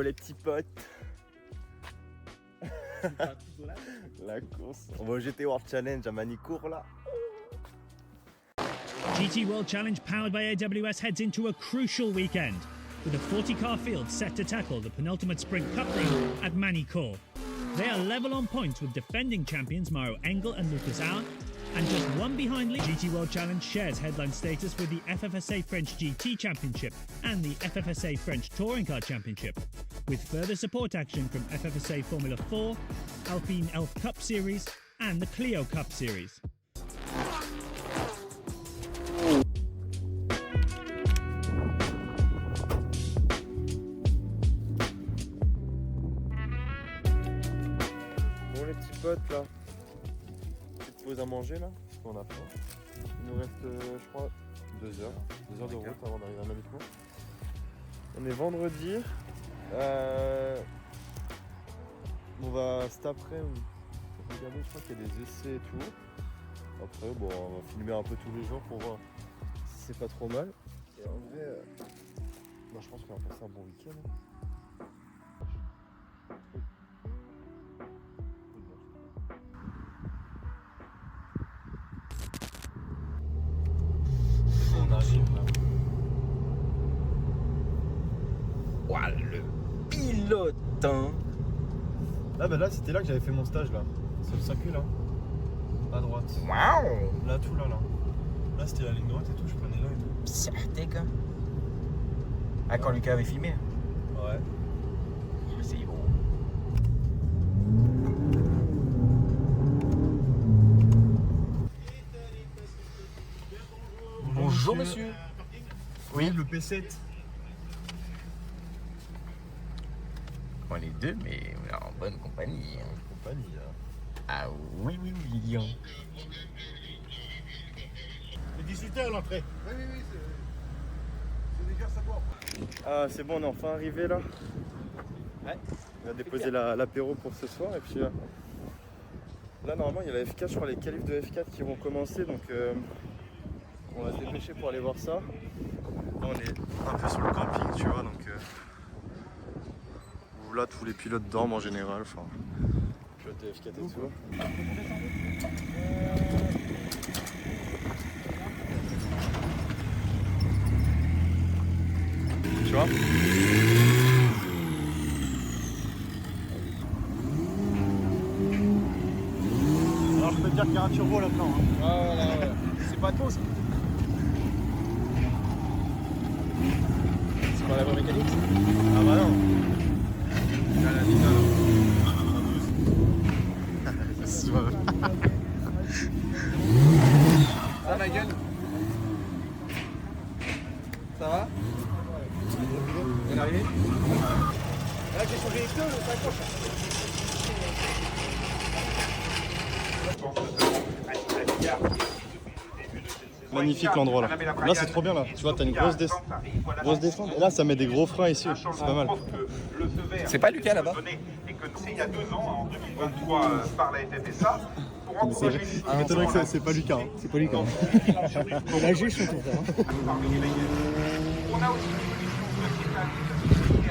Yo les petits potes. La course. On va au GT World Challenge à Manicourt là. GT World Challenge powered by AWS heads into a crucial weekend with a 40-car field set to tackle the penultimate Sprint Cup ring at Manicourt. They are level on points with defending champions Mauro Engel and Lucas Auer, and just one behind lead. GT World Challenge shares headline status with the FFSA French GT Championship and the FFSA French Touring Car Championship, with further support action from FFSA Formula 4, Alpine Elf Cup Series, and the Clio Cup Series. Bon les petits potes là, petite pause à manger là, parce qu'on a faim. Il nous reste je crois 2 heures de route avant d'arriver à Manicourt. On est vendredi. On va cet après regarder, je crois qu'il y a des essais et tout. Après bon on va filmer un peu tous les jours pour voir si c'est pas trop mal. Et en vrai, je pense qu'on va passer un bon week-end. On arrive là. Ouah, le pilotin. Ah bah là c'était là que j'avais fait mon stage là. C'est le circuit là. À droite. Waouh. Là tout là. Là c'était la ligne droite et tout, je prenais là et tout. Certain. Ah quand Lucas avait filmé. Ouais. C'est bon. Bonjour monsieur. Oui, le P7. On est deux mais on est en bonne compagnie. Compagnie là. Ah oui, Lilian. C'est 18h l'entrée. Oui, c'est déjà savoir. Ah c'est bon, on est enfin arrivé là. Ouais. On va déposer l'apéro pour ce soir et puis là normalement il y a la F4, je crois les qualifs de F4 qui vont commencer donc on va se dépêcher pour aller voir ça. Là on est un peu sur le camping tu vois donc où là tous les pilotes dorment en général, enfin pilotes de F4 et tout. Tu vois? Alors je peux te dire qu'il y a un turbo là-dedans. Hein. Ah voilà, ouais. C'est pas trop ça. C'est pas la vraie mécanique? Ah bah non. Ça ma gueule. Ça va? On est arrivé? Là j'ai changé les pneus, ça accroche. Magnifique l'endroit là. Là c'est trop bien là. Tu vois t'as une grosse descente. Et là ça met des gros freins ici. C'est pas mal. C'est pas Lucas là-bas? Et que c'est il y a 2 ans, en 2023, par la FFSA, pour encourager les Ça m'étonnerait que c'est pas Lucas. Hein. C'est pas lui quand même. On a juste son tour. On a aussi une solution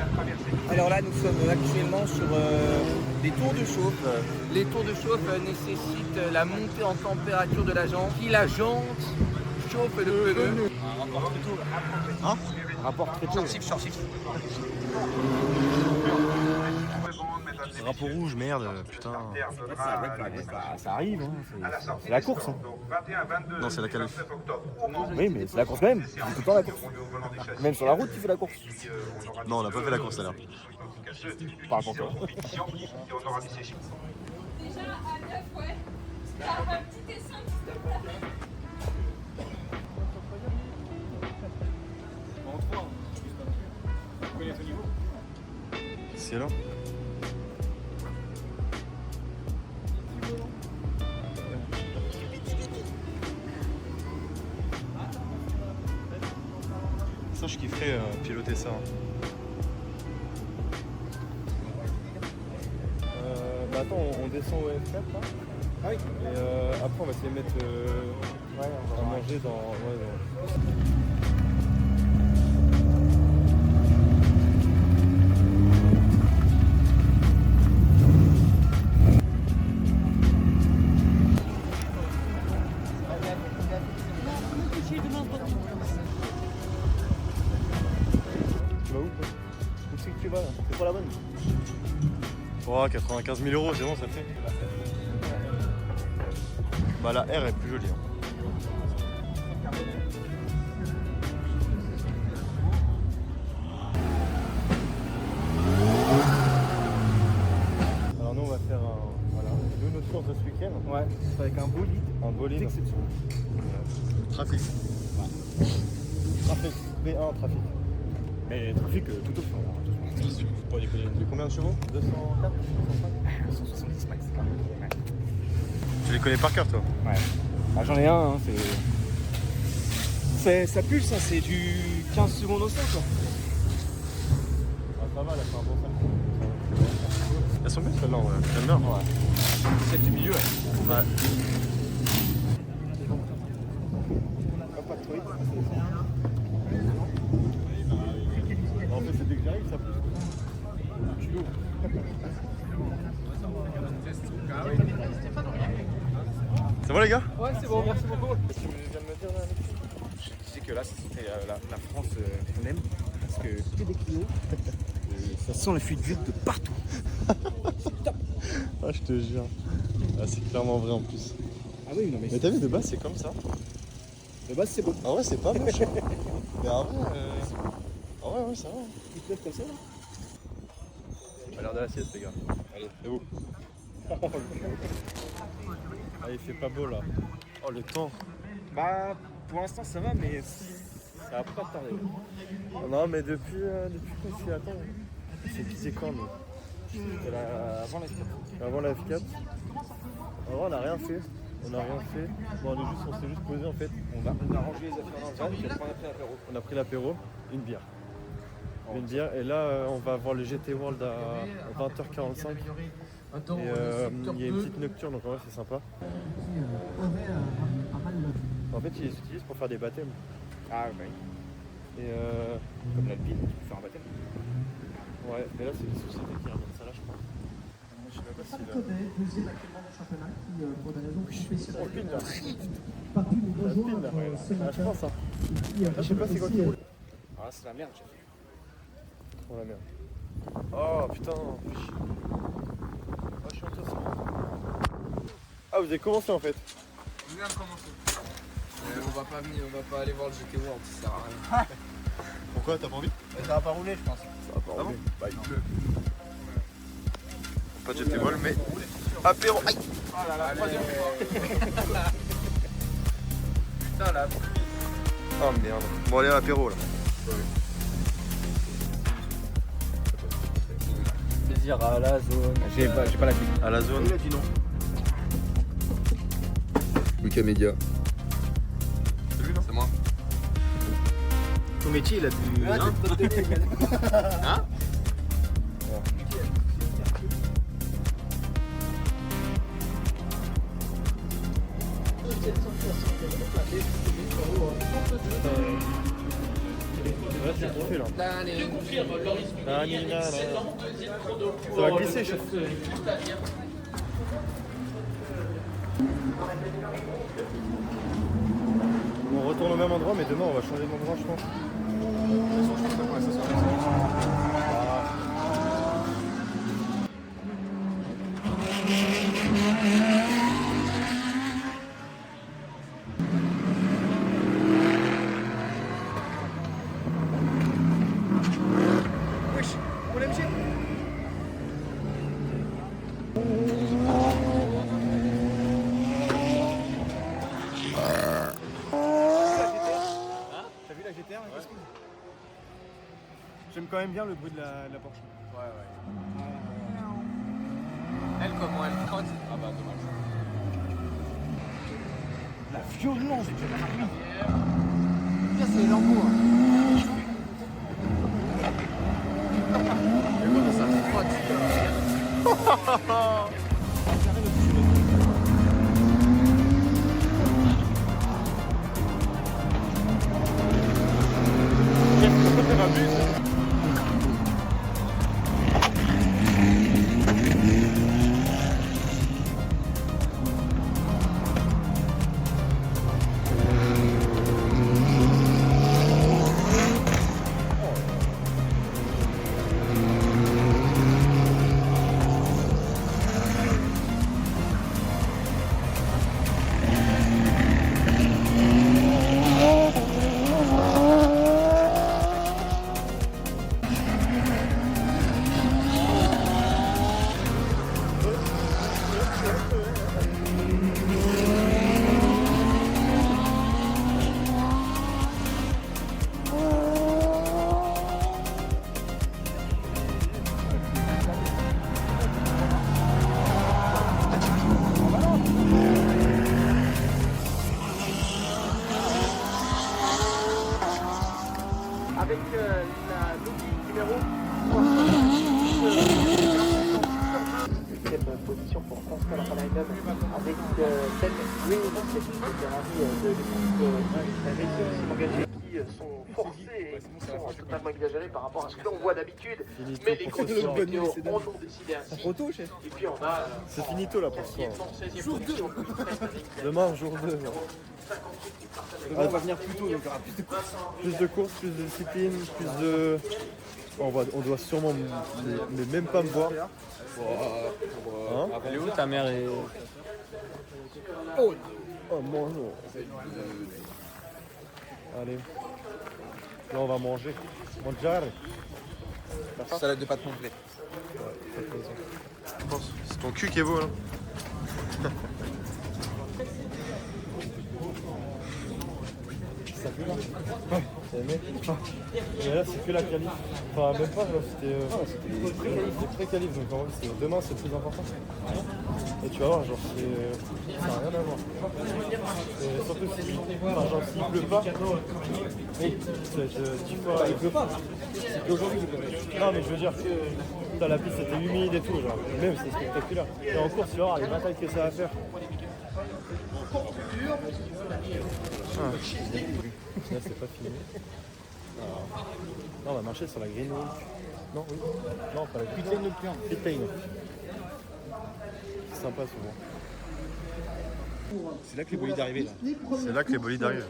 à traverser. Alors là, nous sommes actuellement sur des tours de chauffe. Les tours de chauffe nécessitent la montée en température de la jante. Qui la jante chauffe le pneu. Hein? Rapport très tôt. Sortif. Drapeau rouge, merde, putain. Ça arrive, hein. C'est la course. Hein. Non c'est la qualif. Oui, mais c'est la course quand même. C'est tout le temps la course. Même sur la route, tu fais la course. Non on n'a pas fait la course là. Pas pour toi. Déjà à 9, ouais. T'as un petit dessin. C'est là. Ça je kifferais piloter ça. Bah attends, on descend au F4 là. Ah oui. Et après on va essayer de mettre à manger dans. Ouais. Oh, 95 000 euros, c'est bon, ça le fait. Bah la R est plus jolie. Hein. Alors nous on va faire notre course de ce week-end. Ouais, c'est avec un bolide. Un bolide. D'exception. Trafic. Trafic. B1 trafic. Mais trafic tout au fond. Pas déconner. De combien de chevaux 204 270 max. Tu les connais par cœur toi? Ouais. Ah, j'en ai un, hein, ça pulse, hein, c'est du 15 secondes au 100 quoi. Ah, ça va, elle a fait un bon salto. Elles sont bien celles-là, ouais. J'aime bien. Ouais. Celle du milieu, ouais. Ouais. En fait, c'est dès que j'arrive, ça pousse. Culot. C'est bon les gars? Ouais, c'est bon, merci beaucoup. Qu'est-ce que tu viens de me dire là? Je disais que là, c'était la France qu'on aime, parce que que des Clio, ça sent la fuite d'huile de partout. Ah, je te jure. Ah, c'est clairement vrai en plus. Ah oui, non mais Mais t'as vu, de base, c'est comme ça. de base c'est beau. En vrai, c'est pas moche. Hein. Mais en vrai, ouais, ça va. Il pleut comme ça là. À l'heure de la sieste, les gars. Allez, c'est vous. Ah, il fait pas beau là. Oh, le temps. Bah, pour l'instant ça va, mais ça va pas tarder. Non, mais depuis qu'on s'y attend. C'est quand, nous? C'était avant la F4. Avant la F4. En vrai, on n'a rien fait. Bon, on s'est juste posé en fait. On a rangé les affaires dans le van, puis après on a pris l'apéro. On a pris l'apéro, une bière. Une bière, et là on va voir le GT World à 20h45. Et il y a une petite nocturne, donc en vrai c'est sympa. En fait, ils les utilisent pour faire des baptêmes. Ah oui. Et Comme l'Alpine, tu peux faire un baptême. ouais, mais là c'est une société qui ramène ça là, je crois. Je sais même pas si deuxième actuellement du championnat qui, pour des raisons professionnelles, Alpine, là. pas pu nous Alpine, rejoindre là. ce Ah, je matin. pense, hein. Et puis, Je sais pas c'est quoi qui roule. Ah là, c'est la merde, chef. Oh la merde. Oh putain. Oh, je suis honteux, ça. Ah, vous avez commencé en fait. On vient de commencer. On va pas aller voir le GT World, ça sert à rien. Pourquoi t'as pas envie? Ça va pas rouler, je pense. Ça va pas rouler. Bah, il pleut. Pas de GT World, mais apéro. Aïe. Oh là là, troisième fois. Putain là. Oh merde. Bon, allez à l'apéro là. Plaisir à la zone. J'ai pas la clé. À la zone. Il a dit non. Lucas Média. C'est lui, non? C'est moi. Ton métier, il a du. Hein? Ouais, c'est trop fait là. Planning. Ça va glisser, chef. On retourne au même endroit, mais demain on va changer d'endroit, je pense. Wesh, on l'aime chez. T'as vu la GTR? J'aime quand même bien le bruit de la Porsche. Ouais. Elle, comment elle trotte? Ah bah dommage. La violence du Ça c'est les lambeaux. Ça frotte. line-up avec Ben Green, c'est Ferrari de l'équipe qui sont forcés et qui sont totalement exagérés par rapport à ce que l'on voit d'habitude. Mais les conditions météo en ont décidé ainsi. Et puis on a C'est finito là pour ce soir. jour 2. Demain, jour 2. On va venir plus tôt, donc il y aura plus de courses. Plus de courses, plus de discipline, plus de. On doit sûrement mais même pas me voir. Hein Elle est où ta mère est... Oh bonjour. Allez. Là on va manger. Mangiare. Salade de pâte complète. C'est ton cul qui est beau là. Ça pue là. Ouais. T'as aimé. Mais là c'est que la qualif. Enfin même pas là, c'était des pré-qualifs. Donc en vrai demain c'est le plus important. Et tu vas voir genre ça n'a rien à voir. Et surtout si genre s'il pleut pas. Oui, tu vois, il pleut pas. C'est qu'aujourd'hui qu'il pleut. Non mais je veux dire, putain, la piste c'était humide et tout, genre. Même c'est spectaculaire. Et en course tu vas voir les batailles que ça va faire. Là c'est pas fini. Alors, là on va marcher sur la green wall. Non, oui. Non, pas la green wall. Pit lane. C'est sympa souvent. C'est là que les bolides arrivent là. C'est là que les bolides arrivent.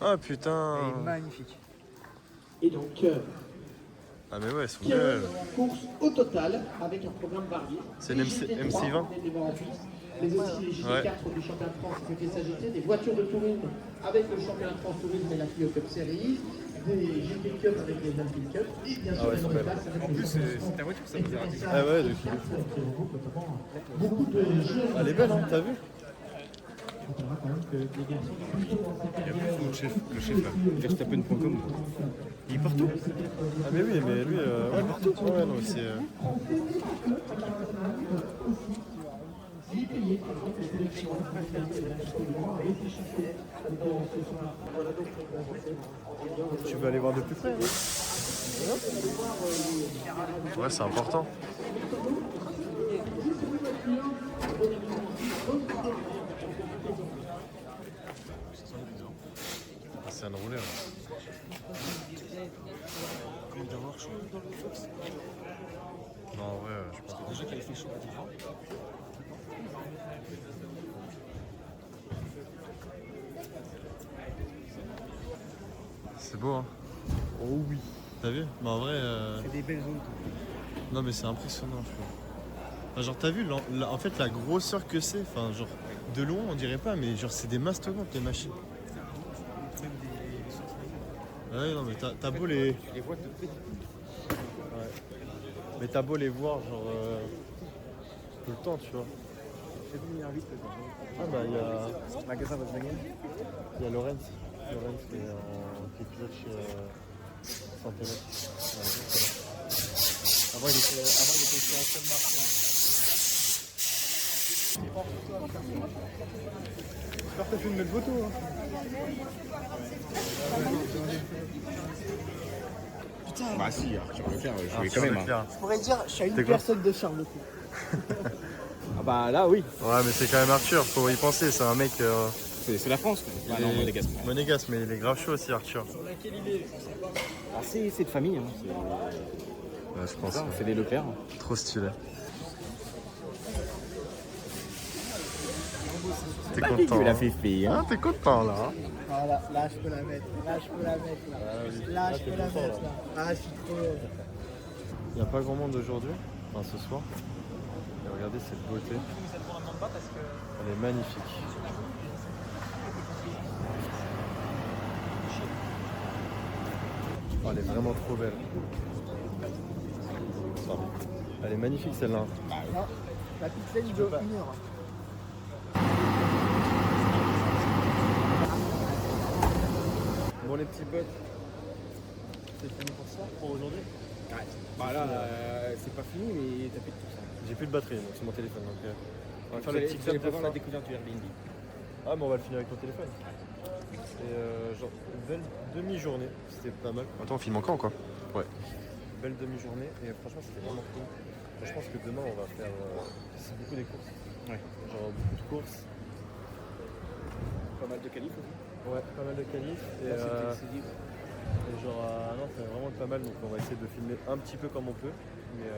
Ah putain. Il est magnifique. Et donc, Ah mais ouais, elles sont belles. course au total avec un programme varié. C'est une MC20. Mais aussi les GT4 du championnat de France qui fait s'agiter, des voitures de tourisme avec le championnat de France tourisme et la Clio Cup Series, des GT Cup avec les Alpine Cup et bien sûr ouais, les c'est monoplaces avec En les plus, c'est ta voiture, ça me dit. Ah ouais, depuis. beaucoup de jeux. Elle est belle, hein, t'as vu? Le chef là, Verstappen.com. Il est partout. Ah mais oui, mais lui, ouais, partout. Ouais, non, c'est... Tu veux aller voir de plus près, hein? Ouais, c'est important. C'est un roulé, non, en vrai, je pense que... Déjà qu'elle fait chaud à différent. C'est beau, hein? Oh oui. T'as vu? Mais en vrai... C'est des belles zones. Non mais c'est impressionnant, je trouve. Enfin, genre t'as vu en fait la grosseur que c'est, enfin genre de loin on dirait pas, mais genre c'est des mastodontes les machines. Ouais non mais t'as beau les... Tu les vois de près. Ouais. Mais t'as beau les voir genre tout le temps tu vois. Fais venir vite. Ah bah il y a... Magasin Volkswagen. Il y a Lorenz qui est qui pilote chez Santelec. Avant il était chez Aston Martin. J'espère que t'as fait une belle photo. Hein. Bah si, Arthur Leclerc, je voulais quand même. Hein. Je pourrais dire, je suis à une T'es quoi personne de Charles Leclerc. Ah bah là oui. Ouais mais c'est quand même Arthur, faut y penser, c'est un mec... C'est la France. Ah non, Monégasque. Monégasque, mais il est grave chaud aussi Arthur. Ah, c'est de famille. Hein. Ouais je pense. C'est des Leclerc. Trop stylé. T'es content. Il a hein. fait payer. Hein. Ah t'es content là. Hein. Voilà, là je peux la mettre, là je peux la mettre, là. Là je peux la mettre, là. Ah je suis trop... Il n'y a pas grand monde aujourd'hui, enfin ce soir. Et regardez cette beauté. Elle est magnifique. Oh, elle est vraiment trop belle. Pardon. Elle est magnifique celle-là. Non, la petite laine de 1 heure. Bon les petits bots, c'est fini pour ça, pour aujourd'hui? Bah là, c'est pas fini, mais t'as plus de tout ça. J'ai plus de batterie donc, sur mon téléphone. Donc, on va faire Vous le allez petit club de prévoir fin. la découverte du Airbnb. Ah mais on va le finir avec ton téléphone. C'est genre une belle demi-journée, c'était pas mal. Attends, on filme encore ou quoi? Ouais. belle demi-journée et franchement c'était vraiment cool. Je pense que demain on va faire c'est beaucoup des courses. Ouais. Genre beaucoup de courses. Pas mal de qualifs aussi. Ouais, pas mal de qualifs. Et genre non c'est vraiment pas mal, donc on va essayer de filmer un petit peu comme on peut. Mais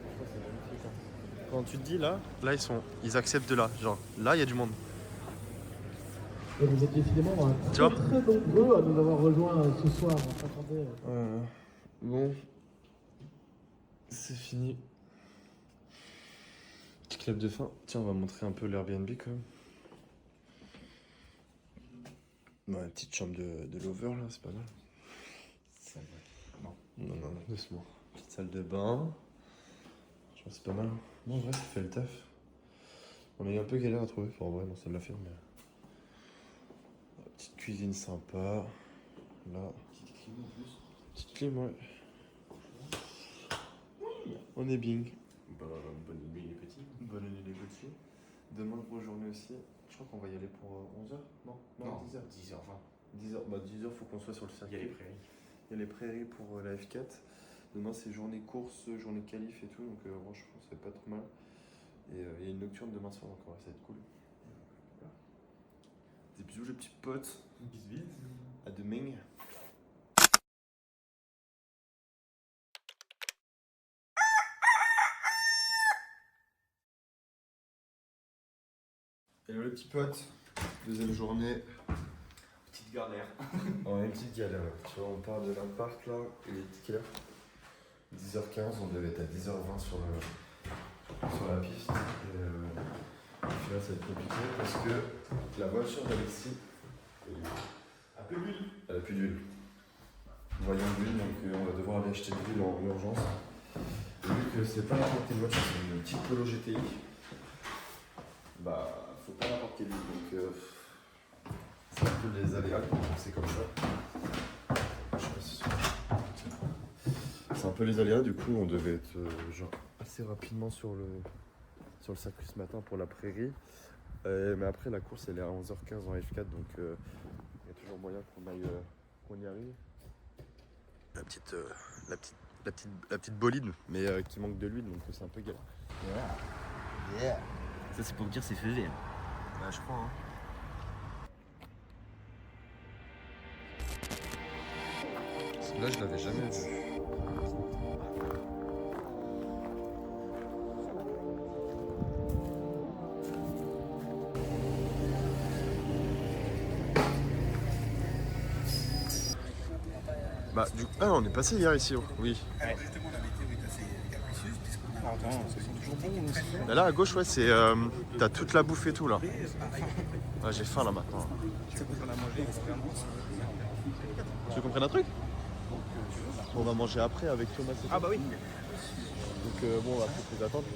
franchement c'est magnifique. Hein. Quand tu te dis là ils acceptent de là, genre là il y a du monde. Et vous êtes décidément Tu vois très nombreux à nous avoir rejoints ce soir. On s'attendait. Bon, c'est fini. Petit clap de fin. Tiens, on va montrer un peu l'Airbnb quand même. Ouais, petite chambre de lover là, c'est pas mal. Non, doucement. Petite salle de bain. Je pense que c'est pas mal. Non, en vrai, ça fait le taf. On a eu un peu galère à trouver. Enfin, en vrai, non, ça l'a fait, mais. Petite cuisine sympa. Là. Petite clim en plus. Petite clim, ouais. On est bing. Bonne nuit les petits. Bonne nuit les petits. Demain, grosse journée aussi. Je crois qu'on va y aller pour 11h. Non, 10h. 10h20. 10h, bah 10h, faut qu'on soit sur le circuit. Il y a les prairies. Il y a les prairies pour la F4. Demain, c'est journée course, journée qualif et tout. Donc, franchement, c'est pas trop mal. Et il y a une nocturne demain soir, donc ça va être cool. Des bisous, les petits potes. Bisous. À demain. Hello les petits potes, deuxième journée. Petite galère. Ouais, une petite galère. Tu vois, on part de l'appart là, il est quelle heure 10h15, on devait être à 10h20 sur la piste. Et au final, ça va être compliqué parce que la voiture d'Alexis, Un peu d'huile. elle a plus d'huile. Voyons d'huile, donc on va devoir aller acheter de l'huile en urgence. Et vu que c'est pas n'importe quelle voiture, c'est une petite Polo GTI. Bah, faut pas n'importe quelle huile, donc c'est un peu les aléas, donc c'est comme ça. Je sais pas si c'est un peu les aléas, du coup on devait être genre assez rapidement sur le circuit ce matin pour la prairie. Mais après la course elle est à 11h15 en F4, donc il y a toujours moyen qu'on y arrive. La petite bolide, mais qui manque de l'huile, donc c'est un peu galère. Yeah. Ça c'est pour dire c'est feu vert. Bah je crois hein. Là je l'avais jamais vu. Bah du coup, on est passé hier ici, oui. Alors justement la météo est assez capricieuse puisqu'on a... Attends, ça sent toujours bon aussi. Bah là à gauche ouais c'est t'as toute la bouffe et tout là. Ouais, j'ai faim là maintenant. Tu veux qu'on a mangé Tu veux qu'on prenne un truc? On va manger après avec Thomas et Ah bah oui. donc bon on va peut-être attendre.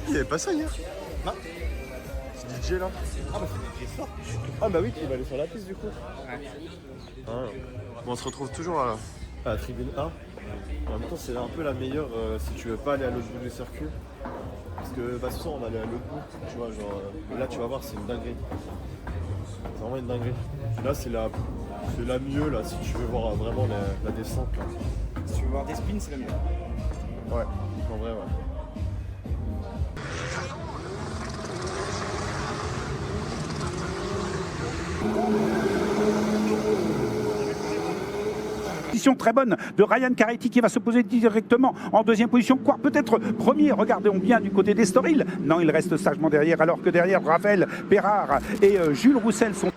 Il avait pas ça hier? Non. C'est DJ là? Ah bah c'est DJ fort. Ah bah oui tu vas aller sur la piste du coup. Ouais. Ah, bon, on se retrouve toujours à la tribune A. En même temps c'est un peu la meilleure si tu veux pas aller à l'autre bout du circuit. Parce que bah, ce soir on va aller à l'autre bout, tu vois, genre là tu vas voir c'est une dinguerie. C'est vraiment une dinguerie. Là c'est la mieux là si tu veux voir vraiment la descente là. Si tu veux voir des spins c'est la mieux. Ouais, en vrai ouais. Très bonne de Ryan Caretti qui va se poser directement en deuxième position, voire peut-être premier. Regardons bien du côté d'Estoril. Non, il reste sagement derrière, alors que derrière Raphaël Perrard et Jules Roussel sont...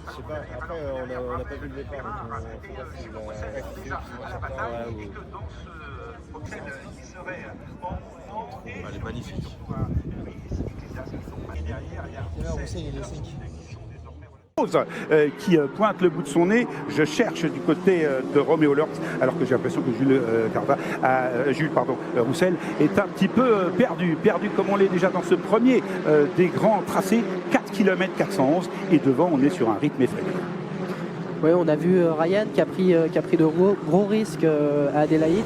Je sais pas, après on n'a pas vu le départ, donc on sait pas si elle est magnifique. Qui pointe le bout de son nez. Je cherche du côté de Roméo Lortz, alors que j'ai l'impression que Jules Roussel est un petit peu perdu comme on l'est déjà dans ce premier des grands tracés, 4 km 411, et devant on est sur un rythme effréné. Oui, on a vu Ryan qui a pris de gros risques à Adélaïde.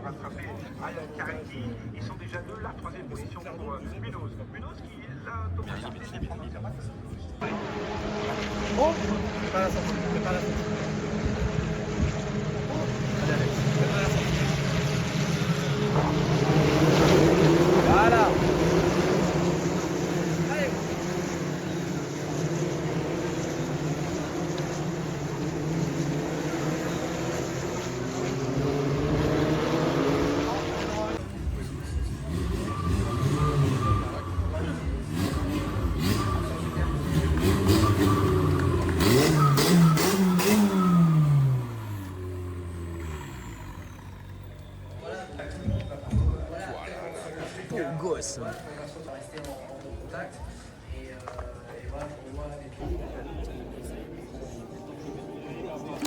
rattraper Ryan Caretti. Ils sont déjà deux, la troisième position pour Munoz. Munoz qui l'a totalement des premiers. Oh, prépare la sortie, prépare la sortie. Allez, Alex, prépare la sortie. Voilà. Allez. Gosse.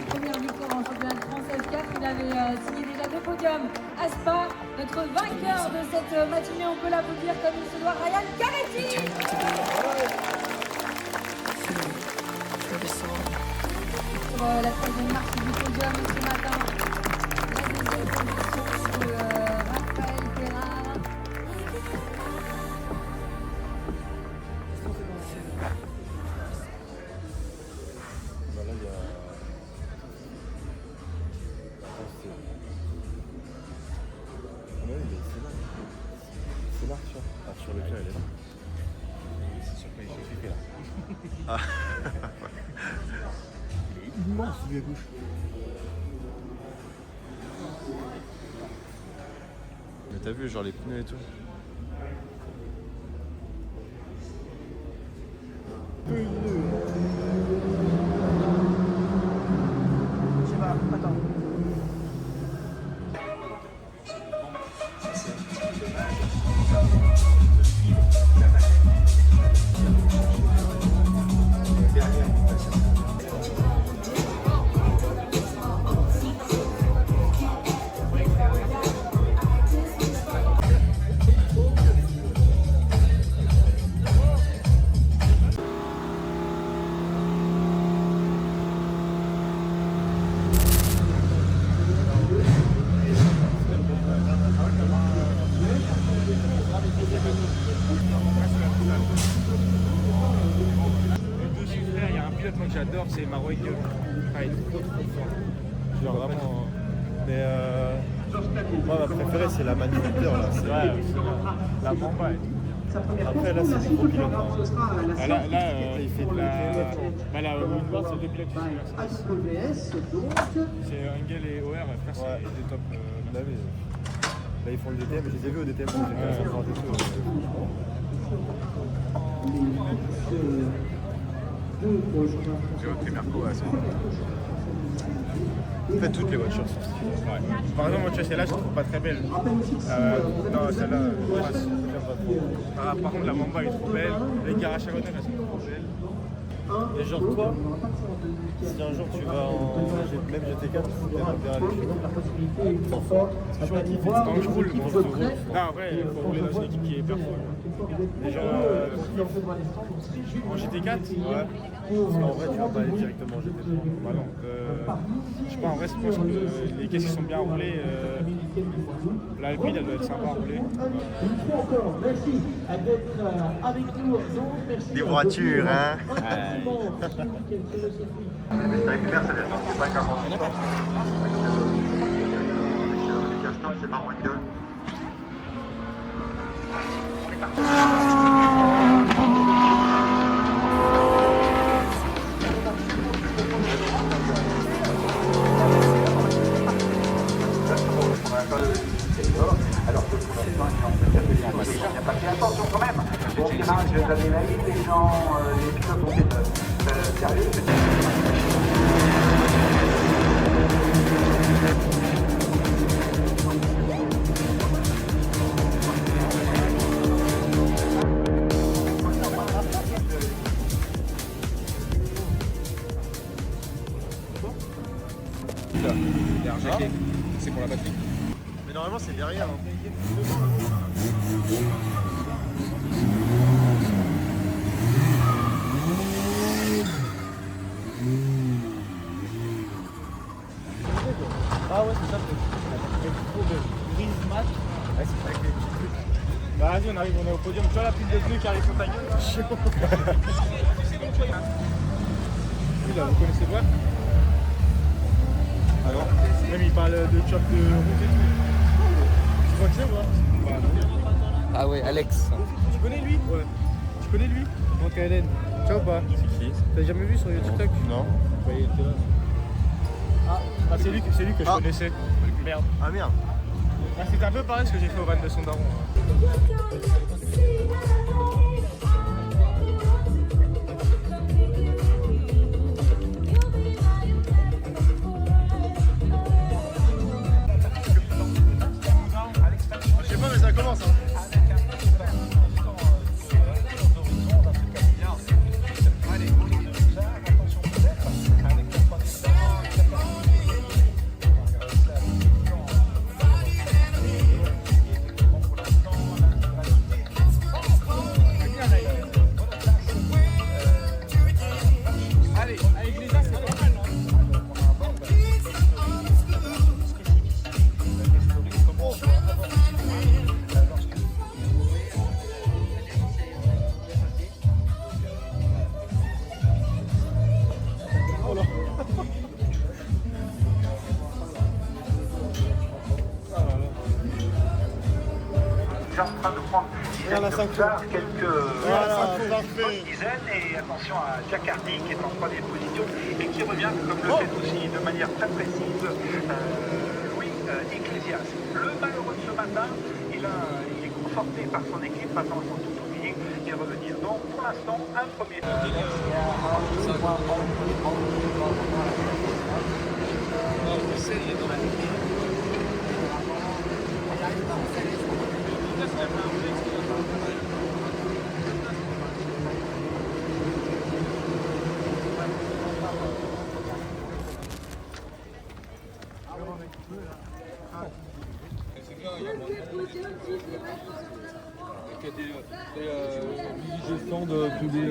Première victoire en championnat de France F4, il avait signé déjà 2 podiums à Spa. Notre vainqueur de cette matinée, on peut l'applaudir comme il se doit, Ryan Caretti. Sur la 3e marche du podium ce matin, la 2e position de Raphaël Perard. Bah là, il y a. C'est là, tu vois. Ah, sur le plat, elle est là. C'est sur quoi il s'est fait là. Ah. Il est immense, lui à gauche. Mais t'as vu, genre les pneus et tout. Je sais pas, attends. Il y a un pilote moi, que j'adore, c'est Maroy Gueux. Ah, il est trop fort. Genre vraiment. Mais moi ma préférée c'est la Manifesteur là. Ouais, la Mamba. Après là c'est des gros pilotes. Ah, là, il fait de la. Bah là, Woodward, c'est deux pilotes qui sont AWS, c'est Engel et OR, frère, c'est des top. Bah oui. Là ils font le DTM, je les ai vus au DTM, j'étais à 130 et tout. J'ai repris Merco, ouais, c'est En fait toutes les voitures sont stylées. ouais. Par exemple, moi, tu vois, celle-là, je la trouve pas très belle. Non, celle-là, je passe. Ah, par contre, la Mamba est trop belle. Les garages à côté, elles sont trop belles. Et genre toi, si un jour tu vas en même GT4, tu vas faire aller chez nous, trop fort, c'est toujours équipe. Quand je roule, il faut rouler. Non, après, il faut rouler dans une équipe qui est performante. Déjà, en GT4, Ouais. Parce qu'en vrai tu vas pas aller directement en GT3. bah non. Je sais pas, en vrai, je pense que les caisses qui sont bien roulées, l'Alpine, elle doit être sympa à rouler. une fois encore, merci d'être avec nous. Donc, merci Des voitures, hein. C'est pas moins que. Alors que pour l'instant, il y a pas fait attention quand même. Bon, virage d'adrénaline, les gens, les pilotes ont été sérieux. C'est pour la batterie. Mais normalement c'est derrière. Podium, tu vois la pile de pneus qui arrive sur ta gueule. Oui, là, vous connaissez quoi? Alors, même il parle de chop de route et tout. Tu vois qui c'est, moi? Ah ouais, Alex. Tu connais lui? Ouais. Tu connais lui? Manque à Hélène. Tu vois ou pas? C'est qui? T'as jamais vu sur TikTok? Non. Ouais, il était là. Ah, c'est lui que je connaissais. Merde. Ah merde. Ah, c'était un peu pareil ce que j'ai fait au van de son daron. Je sais pas mais ça commence hein. En train de prendre quelques dizaines et attention à Jack Hardy qui est en troisième position et qui revient comme le fait aussi de manière très précise Louis Ecclésias. Le malheureux de ce matin, il est conforté par son équipe, maintenant son tout oublié et revenir donc pour l'instant un premier. Gestion de tous les.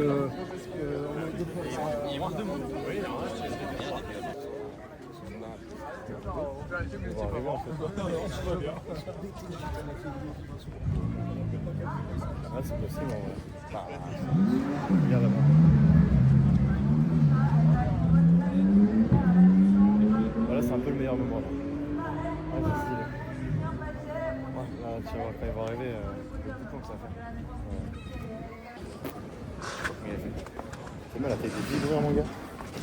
Ah c'est possible en vrai. Regarde là-bas. Voilà c'est un peu le meilleur moment là. Ah c'est stylé. Ouais, là tu vois quand il va arriver, le bouton que ça fait. Ouais. C'est mal la tête des vibreurs mon gars.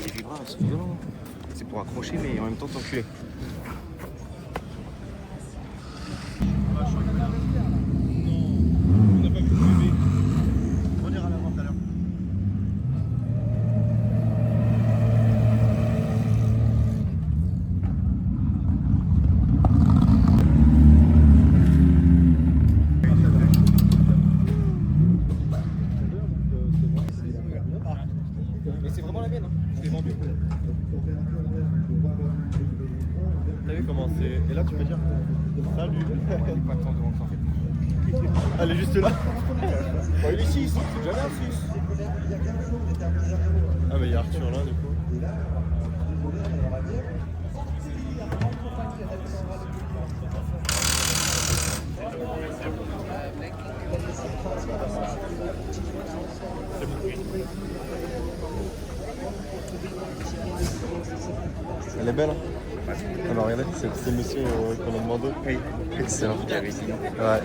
Les vibreurs, c'est violent. C'est pour accrocher, mais en même temps t'enculer. On ira la voir tout à l'heure. Mais c'est vraiment la mienne, hein. Je l'ai vendue. T'as vu comment c'est. Et là tu peux dire salut. Pas tant de en fait. Elle est juste là. Bon, il est 6, c'est déjà bien 6. Ah mais il y a Arthur là du coup. Elle est belle hein. Alors regardez, c'est le monsieur qu'on a demandé. Oui. Excellent. Ouais.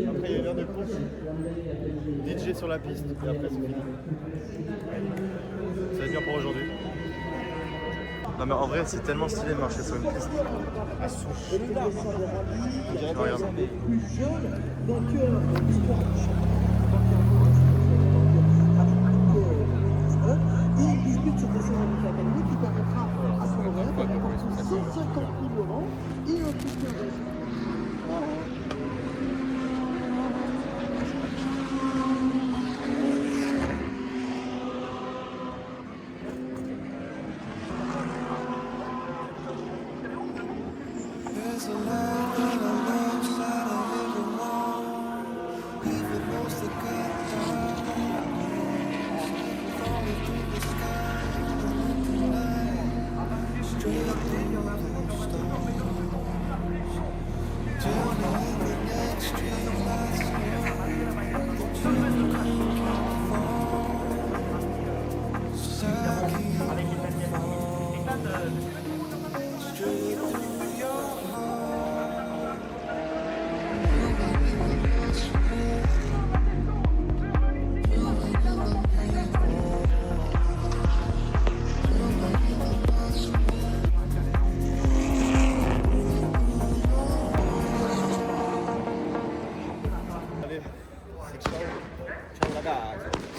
Après, il y a une heure de course. DJ sur la piste, et après, c'est fini. Ça va être bien pour aujourd'hui. Non, mais en vrai, c'est tellement stylé de marcher sur une piste. Regarde.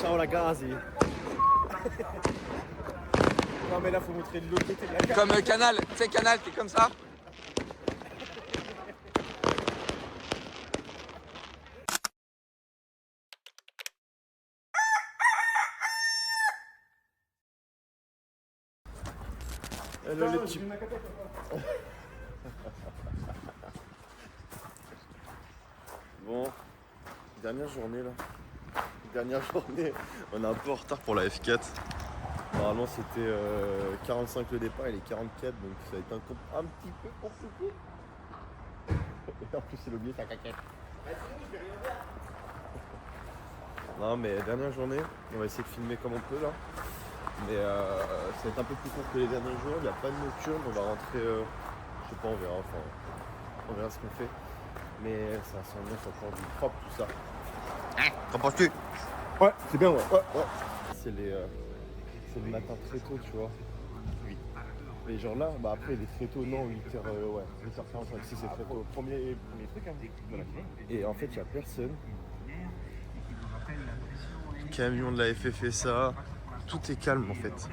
Ciao la gaz. Non mais là faut montrer de l'autre côté de la carte. Comme Canal, tu sais Canal, t'es comme ça. Hello les petits. Bon, dernière journée là. Dernière journée, on est un peu en retard pour la F4. Normalement c'était 45 le départ, il est 44 donc ça va être un petit peu compliqué. Et en plus il a oublié sa caquette. Non mais dernière journée, on va essayer de filmer comme on peut là. Mais ça va être un peu plus court que les derniers jours, il n'y a pas de nocturne, on va rentrer, je sais pas, on verra, enfin, on verra ce qu'on fait. Mais ça s'ambiance encore du propre tout ça. T'en penses-tu? Ouais, c'est bien, ouais. C'est le matin très tôt, tu vois. Oui. Mais genre là, bah après il est très tôt, non, 8h, ouais, 8h45, si c'est très tôt. Premier truc, hein, de la finale. Et en fait, il n'y a personne. Camion de la FFSA, tout est calme en fait.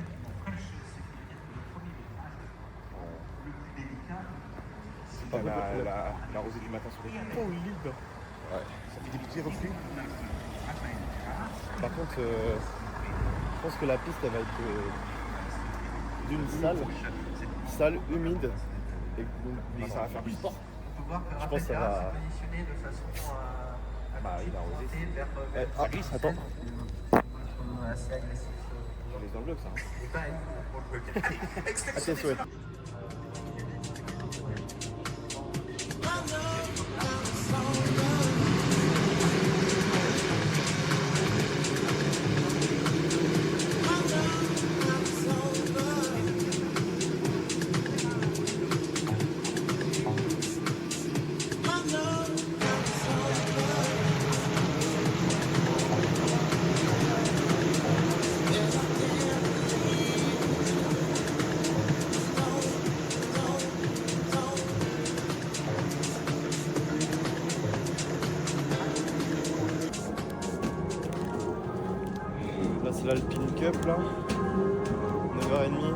La rosée du matin sur les camps. Oh, libre. Ouais. Ça fait des petits reflux. Par contre, je pense que la piste elle va être d'une sale, humide. Et ça va faire du sport. Je pense que ça va. Bah oui, la rosée. Ça glisse, attends. On les enveloppe ça. À tes souhaits. Là c'est l'Alpine Cup là, 9h30.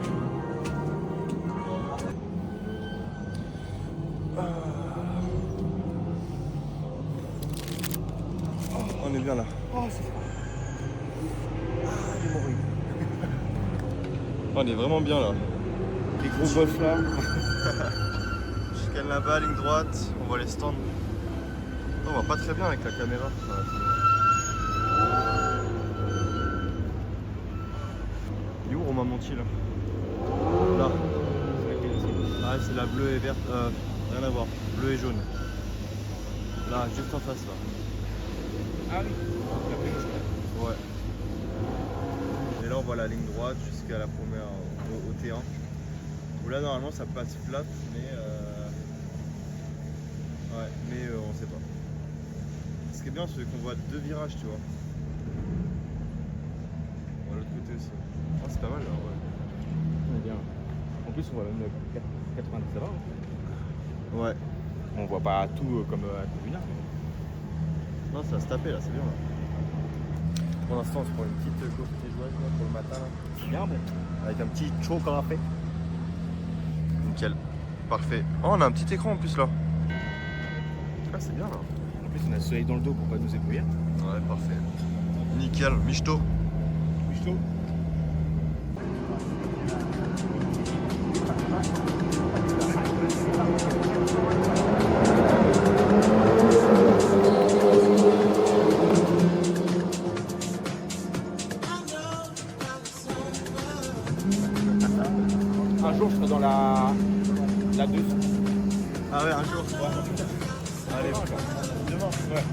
On est bien là. On est vraiment bien là. Les gros bofs là. Chicane là-bas, ligne droite, on voit les stands. On voit pas très bien avec la caméra. Il est où Romain Monti là? Là. Ah c'est la bleue et verte. Rien à voir. Bleu et jaune. Là, juste en face là. Ah oui. Ouais. Et là on voit la ligne droite jusqu'à la première au T1. Où là normalement ça passe flat mais ouais mais on sait pas. Ce qui est bien c'est qu'on voit deux virages tu vois. On voit l'autre côté aussi. Ah c'est pas mal là ouais. On est bien. En plus on voit même 90 ça va. Ouais. On voit pas tout comme à Combina. Non ça va se taper là, c'est bien là. Pour l'instant on se prend une petite course jouage pour le matin là. Bien bon. Avec un petit chaud canapé. Nickel. Parfait. Oh on a un petit écran en plus là. Ah c'est bien là. En plus on a le soleil dans le dos pour pas nous éblouir. Ouais parfait. Nickel, michto. Michto. Un jour je serai dans la 2. Ah ouais un jour. Ouais. Allez, demain. Ouais.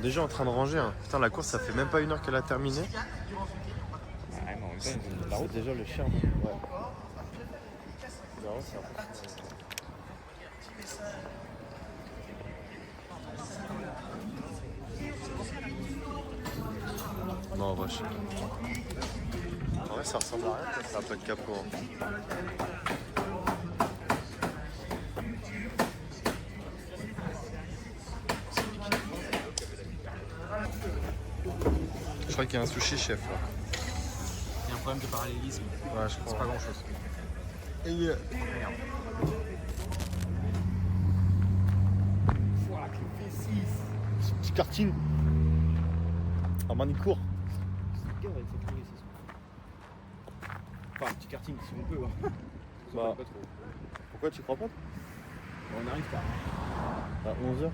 déjà en train de ranger. Hein. Putain, la course, ça fait même pas 1 heure qu'elle a terminé. C'est déjà le charme. Ouais. Non, c'est impressionnant. Non, vache. En vrai, ça ressemble à rien, ça a pas de capot. Hein. Je crois qu'il y a un sushi chef là. Il y a un problème de parallélisme. Ouais, je crois. C'est pas grand chose. Et merde. Petit karting. À Manicourt. Enfin, un petit karting si on peut. Hein. Bah, pas trop. Pourquoi tu crois pas? On arrive tard. À 11h.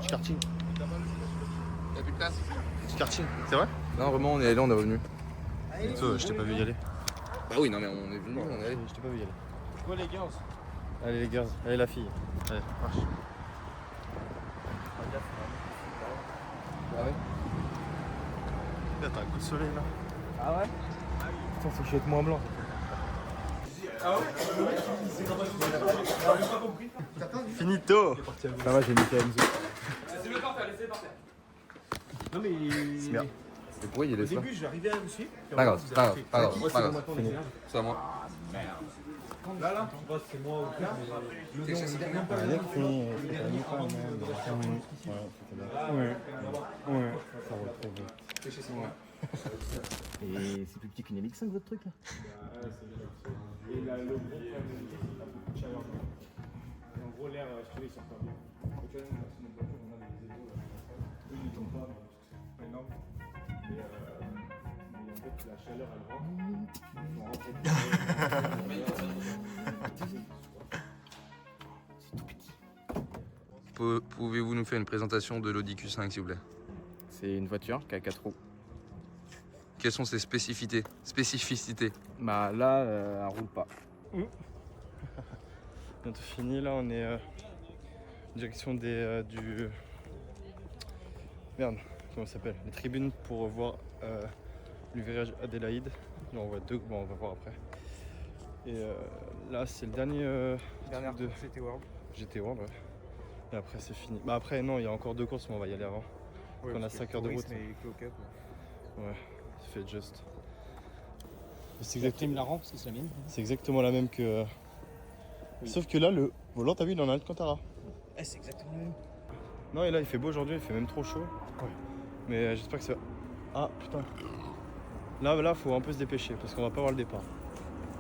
Petit karting. Y'a plus de place? Petit karting, c'est vrai? Non, vraiment, on est allé, on est revenu. Je t'ai pas vu y aller. Bah oui, non, mais on est venu, on est allé. Je t'ai pas vu y aller. Quoi les gars? Allez les gars, allez la fille. Allez, marche. Ah ouais? Là, t'as un coup de soleil là. Ah ouais? Putain, faut que je sois moins blanc. Ah ouais? Finito. Ça va, j'ai mis Enzo. Laissez-le par terre, laissez-le par terre. Non mais... C'est bien. Et pourquoi il est Au ça? début, j'arrivais à me suivre. Pas grave, pas grave, pas grave, pas grave. Fini. C'est à moi. Là, c'est moi au clair. C'est bien. Ouais. Ça roule trop bien. Et c'est plus petit qu'une MX5 votre truc là? Et là, le gros problème, il y a beaucoup de chaleur. En gros, l'air, je trouvais, il sort pas bien. Donc, là, on a une voiture, on a des égaux. Eux, ils ne tombent pas, parce que c'est pas énorme. Mais en fait, la chaleur, elle rentre. Pouvez-vous nous faire une présentation de l'Audi Q5 s'il vous plaît? C'est une voiture qui a 4 roues. Quelles sont ses spécificités? Bah là, elle roule pas. Bientôt fini, là on est direction du... Merde, comment ça s'appelle? Les tribunes pour voir le virage Adélaïde. Là on voit deux, bon on va voir après. Et là c'est le dernier Dernière de GT World. GT World, ouais. Et après c'est fini. Bah après non, il y a encore 2 courses mais on va y aller avant. Ouais, on a 5 heures de route. Ouais. Ça fait juste. C'est exactement la rampe, c'est la mienne. C'est exactement la même que... Oui. Sauf que là, le volant, t'as vu, il en a Alcantara. C'est exactement le même. Non, et là, il fait beau aujourd'hui, il fait même trop chaud. Ouais. Mais j'espère que ça... Ah, putain. Là, faut un peu se dépêcher, parce qu'on va pas avoir le départ.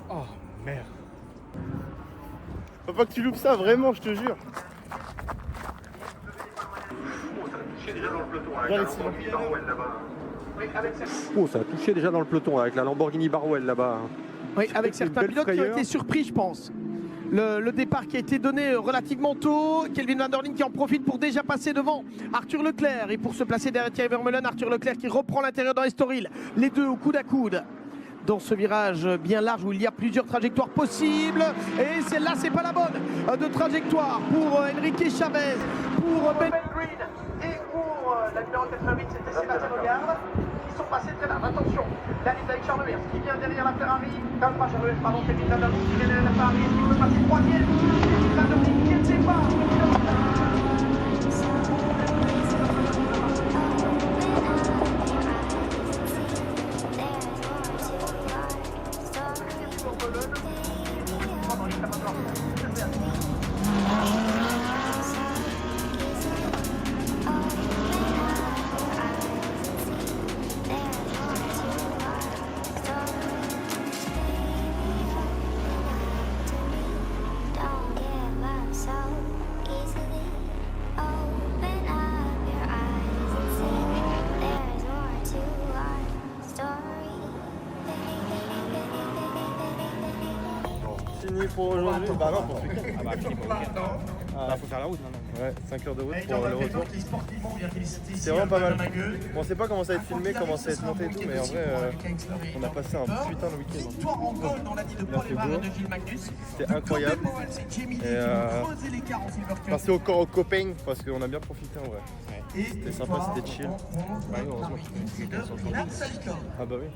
Oh, merde. Faut pas que tu loupes ça, vraiment, je te jure. Oh, ça a touché déjà dans le peloton avec la Lamborghini Barwell là-bas. Oui, avec certains pilotes qui ont été surpris, je pense. Le départ qui a été donné relativement tôt. Kelvin Van Der Linde qui en profite pour déjà passer devant Arthur Leclerc. Et pour se placer derrière Thierry Vermeulen, Arthur Leclerc qui reprend l'intérieur dans Estoril. Les deux au coude à coude. Dans ce virage bien large où il y a plusieurs trajectoires possibles. Et celle-là, c'est pas la bonne de trajectoire pour Enrique Chavez, pour Ben Green et pour la numéro 88, c'était Sébastien Ogiard. Ils sont passés très large. Attention, la ligne avec Charles Merckx qui vient derrière la Ferrari. Pas Charles Merckx, pardon, Kevin Van Der Linde qui vient derrière la Ferrari. Est-ce qu'il peut passer troisième? Kevin Van Der Linde qui ne sait pas. Fini pour aujourd'hui. Bah non, pour ce week-end. Ah bah fini pour le week-end. Bah faut faire la route maintenant. Ouais, 5 heures de route pour le retour. C'est vraiment pas mal. Bon, on sait pas comment ça va être filmé, comment ça va être monté et tout, mais en vrai, on a passé un putain de week-end. Il a fait beau, c'était incroyable. Et merci encore aux copains parce qu'on a bien profité en vrai. C'était sympa, c'était chill. Heureusement qu'il y a sur le camping. Ah bah oui.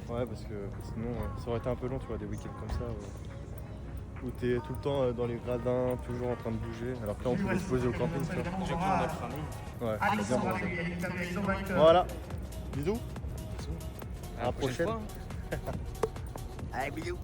Ouais, parce que sinon ça aurait été un peu long, tu vois, des week-ends comme ça. Où t'es tout le temps dans les gradins, toujours en train de bouger, alors que là on pouvait se poser au camping, tu vois. Ouais, on a bien mangé. Voilà, bisous. À la prochaine. Allez, bisous.